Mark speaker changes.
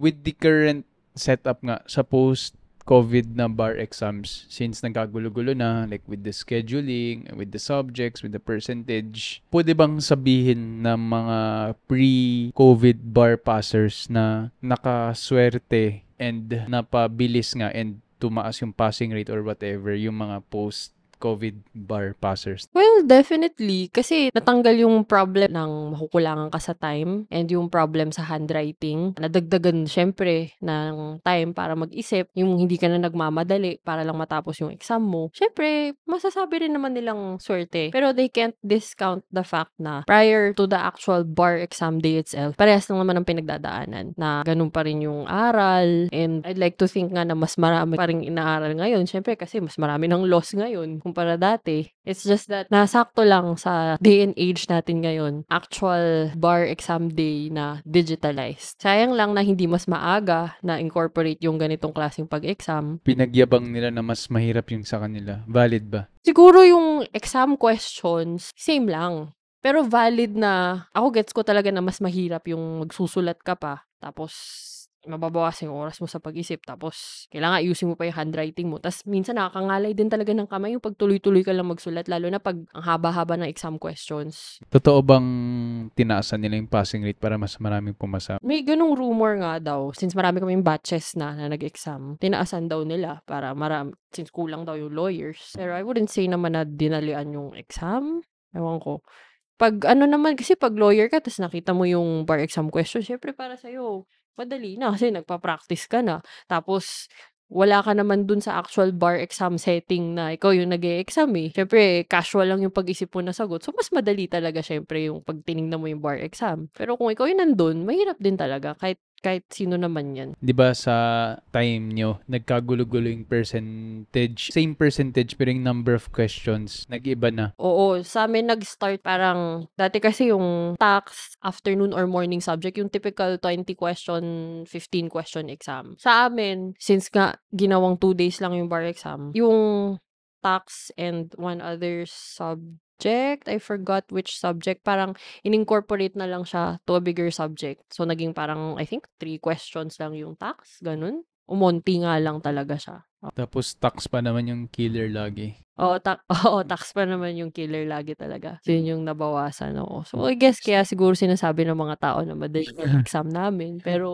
Speaker 1: With the current setup nga sa post-COVID na bar exams, since nagkagulo-gulo na, like with the scheduling, with the subjects, with the percentage, pwede bang sabihin na mga pre-COVID bar passers na nakaswerte and napabilis nga and tumaas yung passing rate or whatever, yung mga post-COVID bar passers?
Speaker 2: Well, definitely. Kasi natanggal yung problem ng makukulangan ka sa time and yung problem sa handwriting. Nadagdagan syempre ng time para mag-isip, yung hindi ka na nagmamadali para lang matapos yung exam mo. Syempre, masasabi rin naman nilang swerte. Pero they can't discount the fact na prior to the actual bar exam day itself, parehas lang naman ang pinagdadaanan na ganun pa rin yung aral. And I'd like to think nga na mas marami pa rin inaaral ngayon. Syempre kasi mas marami ng loss ngayon kumpara dati. It's just that nasakto lang sa day and age natin ngayon, actual bar exam day na digitalized. Sayang lang na hindi mas maaga na incorporate yung ganitong klaseng pag-exam.
Speaker 1: Pinagyabang nila na mas mahirap yung sa kanila. Valid ba?
Speaker 2: Siguro yung exam questions, same lang. Pero valid na, ako gets ko talaga na mas mahirap yung magsusulat ka pa, tapos mababawasan yung oras mo sa pag-isip, tapos kailangan ayusin mo pa yung handwriting mo. Tapos minsan nakakangalay din talaga ng kamay yung pagtuloy-tuloy ka lang magsulat, lalo na pag ang haba-haba ng exam questions.
Speaker 1: Totoo bang tinaasan nila yung passing rate para mas maraming pumasa?
Speaker 2: May ganung rumor nga daw, since marami kaming batches na nag-exam, tinaasan daw nila para since kulang daw yung lawyers. Pero I wouldn't say naman na dinalian yung exam. Ewan ko. Pag ano naman, kasi pag lawyer ka, tas nakita mo yung bar exam question, syempre para sa'yo, madali na kasi nagpa-practice ka na. Tapos, wala ka naman dun sa actual bar exam setting na ikaw yung nag-e-exam eh. Syempre, casual lang yung pag-isip mo na sagot. So, mas madali talaga syempre yung pag tinignan mo yung bar exam. Pero kung ikaw yung nandun, mahirap din talaga kahit sino naman yan.
Speaker 1: 'Di ba sa time nyo, nagkagulo-gulo yung percentage, same percentage pero yung number of questions, nag-iba na.
Speaker 2: Oo, sa'min nag-start parang dati kasi yung tax, afternoon or morning subject, yung typical 20 question, 15 question exam. Sa amin, since nga ginawang 2 days lang yung bar exam, yung tax and one other subject, I forgot which subject, parang in-incorporate na lang siya to a bigger subject. So, naging parang, I think, 3 questions lang yung tax, ganun. Umonti nga lang talaga siya.
Speaker 1: Tapos tax pa naman yung killer lagi.
Speaker 2: Oo, oo, tax pa naman yung killer lagi talaga. Yun yung nabawasan, oo. So, I guess kaya siguro sinasabi ng mga tao na madali yung exam namin. Pero